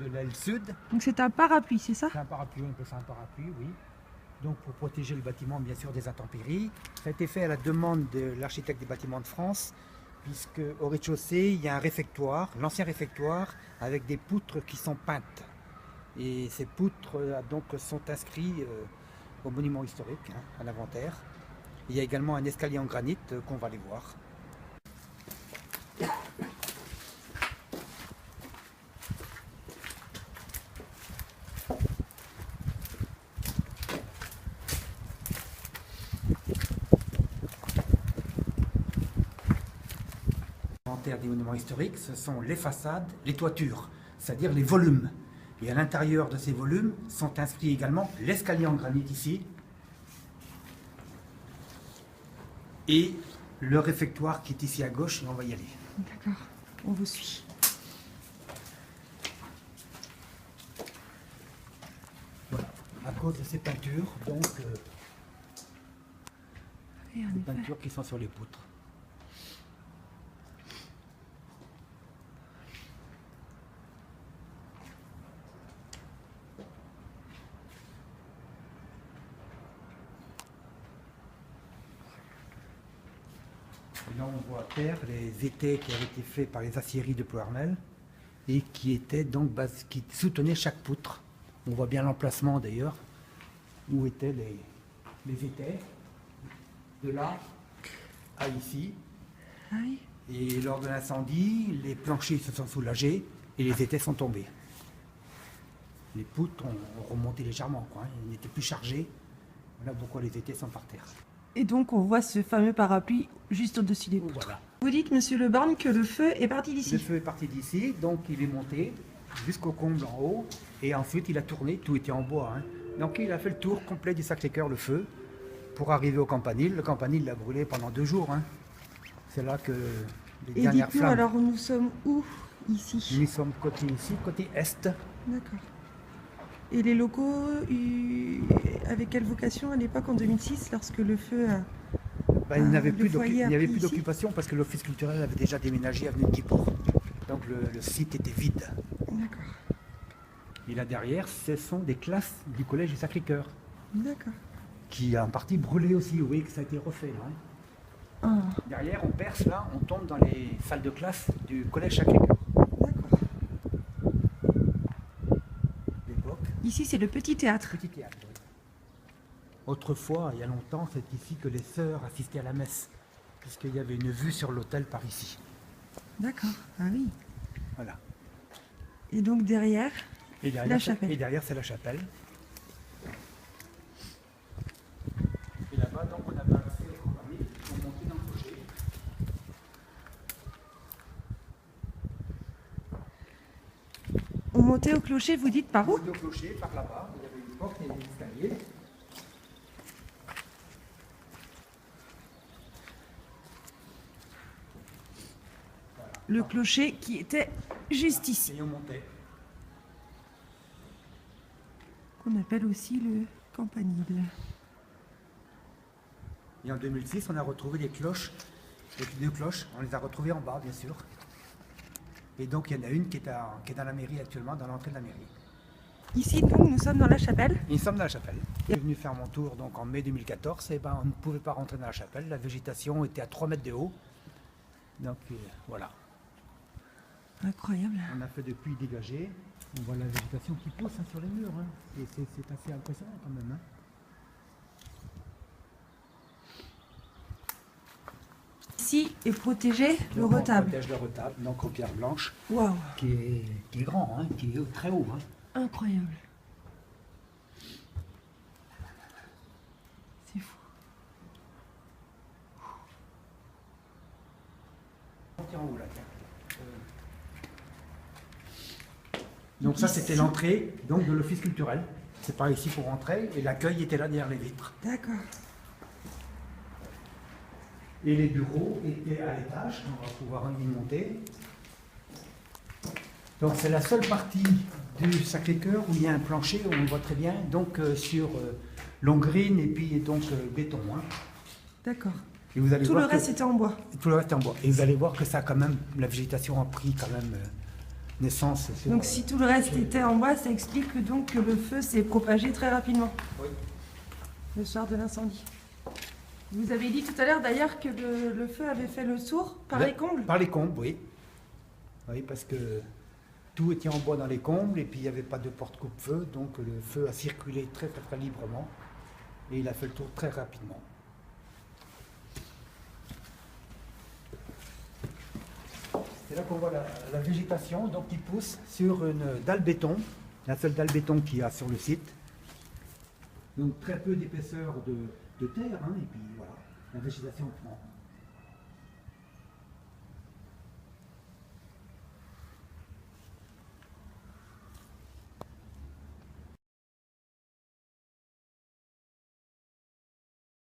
de l'aile sud. Donc c'est un parapluie, c'est ça? C'est un parapluie, on appelle ça un parapluie, oui. Donc pour protéger le bâtiment bien sûr des intempéries. Ça a été fait à la demande de l'architecte des bâtiments de France, puisque au rez-de-chaussée, il y a un réfectoire, l'ancien réfectoire, avec des poutres qui sont peintes. Et ces poutres donc sont inscrites au monument historique, hein, à l'inventaire. Il y a également un escalier en granit qu'on va aller voir. L'inventaire des monuments historiques, ce sont les façades, les toitures, c'est-à-dire les volumes. Et à l'intérieur de ces volumes sont inscrits également l'escalier en granit ici et le réfectoire qui est ici à gauche, et on va y aller. D'accord, on vous suit. Voilà, à cause de ces peintures, donc Et en les effet. peintures qui sont sur les poutres. Et là, on voit à terre les étais qui avaient été faits par les aciéries de Ploërmel et qui étaient donc qui soutenaient chaque poutre. On voit bien l'emplacement d'ailleurs où étaient les étais, de là à ici. Ah oui. Et lors de l'incendie, les planchers se sont soulagés et les étais sont tombés. Les poutres ont remonté légèrement, quoi, hein. Ils n'étaient plus chargés. Voilà pourquoi les étais sont par terre. Et donc on voit ce fameux parapluie juste au-dessus des poutres. Voilà. Vous dites, monsieur Le Borgne, que le feu est parti Le d'ici. feu est parti d'ici, donc il est monté jusqu'au comble en haut, et ensuite il a tourné, tout était en bois, hein. Donc il a fait le tour complet du Sacré-Cœur, le feu, pour arriver au campanile. Le campanile l'a brûlé pendant 2 jours, hein. C'est là que les Et dernières dites-nous flammes. alors, nous sommes où ici? Nous sommes côté ici, côté est. D'accord. Et les locaux, avec quelle vocation à l'époque, en 2006, lorsque le feu a... Il n'y avait le plus foyer a il n'y avait pris plus ici. d'occupation parce que l'office culturel avait déjà déménagé à Veneticourt. Donc le site était vide. D'accord. Et là derrière, ce sont des classes du collège du Sacré-Cœur, D'accord. qui a en partie brûlé aussi. Vous voyez que ça a été refait, là, hein. Ah, Derrière, on perce là, on tombe dans les salles de classe du collège Sacré-Cœur d'accord. d'époque. Ici, c'est le petit théâtre. Petit théâtre. Oui. Autrefois, il y a longtemps, c'est ici que les sœurs assistaient à la messe, puisqu'il y avait une vue sur l'autel par ici. D'accord. Ah oui. Voilà. Et donc derrière, Et derrière, La chapelle. Et derrière, c'est la chapelle. Et là-bas, donc, on avait accès au campanile pour monter dans le clocher. on montait au clocher, vous dites par où? Au clocher, par là-bas, il y avait une porte et des escaliers. Le clocher qui était juste ici, Et on montait. qu'on appelle aussi le campanile. Et en 2006, on a retrouvé les cloches, les 2 cloches, on les a retrouvées en bas, bien sûr. Et donc, il y en a une qui est dans la mairie actuellement, dans l'entrée de la mairie. Ici, donc, nous sommes dans la chapelle. Et nous sommes dans la chapelle. Je suis venu faire mon tour donc, en mai 2014, et on ne pouvait pas rentrer dans la chapelle, la végétation était à 3 mètres de haut. Donc, voilà. Incroyable. On a fait des puits dégagés. On voit la végétation qui pousse, hein, sur les murs, hein. C'est assez impressionnant quand même, hein. Ici est protégé le Donc, on retable. protège le retable, donc en pierre blanche, Waouh, qui est grand, hein, qui est très haut, hein. incroyable. C'est fou. En haut, là, tiens. Donc ça, c'était l'entrée donc, de l'office culturel. C'est par ici pour rentrer, et l'accueil était là derrière les vitres. D'accord. Et les bureaux étaient à l'étage, on va pouvoir y monter. Donc c'est la seule partie du Sacré-Cœur où il y a un plancher, où on le voit très bien, donc sur longrine et puis donc béton, hein. D'accord. Et vous allez Tout le voir reste était en bois. tout le reste est en bois. Et vous allez voir que ça a quand même, la végétation a pris quand même naissance. Donc si tout le reste était en bois, ça explique donc que le feu s'est propagé très rapidement. Oui. Le soir de l'incendie. Vous avez dit tout à l'heure d'ailleurs que le feu avait fait le tour par les combles. Par les combles, oui. Oui, parce que tout était en bois dans les combles et puis il n'y avait pas de porte-coupe-feu, donc le feu a circulé très, très, très librement et il a fait le tour très rapidement. C'est là qu'on voit la végétation donc, qui pousse sur une dalle béton, la seule dalle béton qu'il y a sur le site. Donc très peu d'épaisseur de terre, hein, et puis voilà, la végétation prend.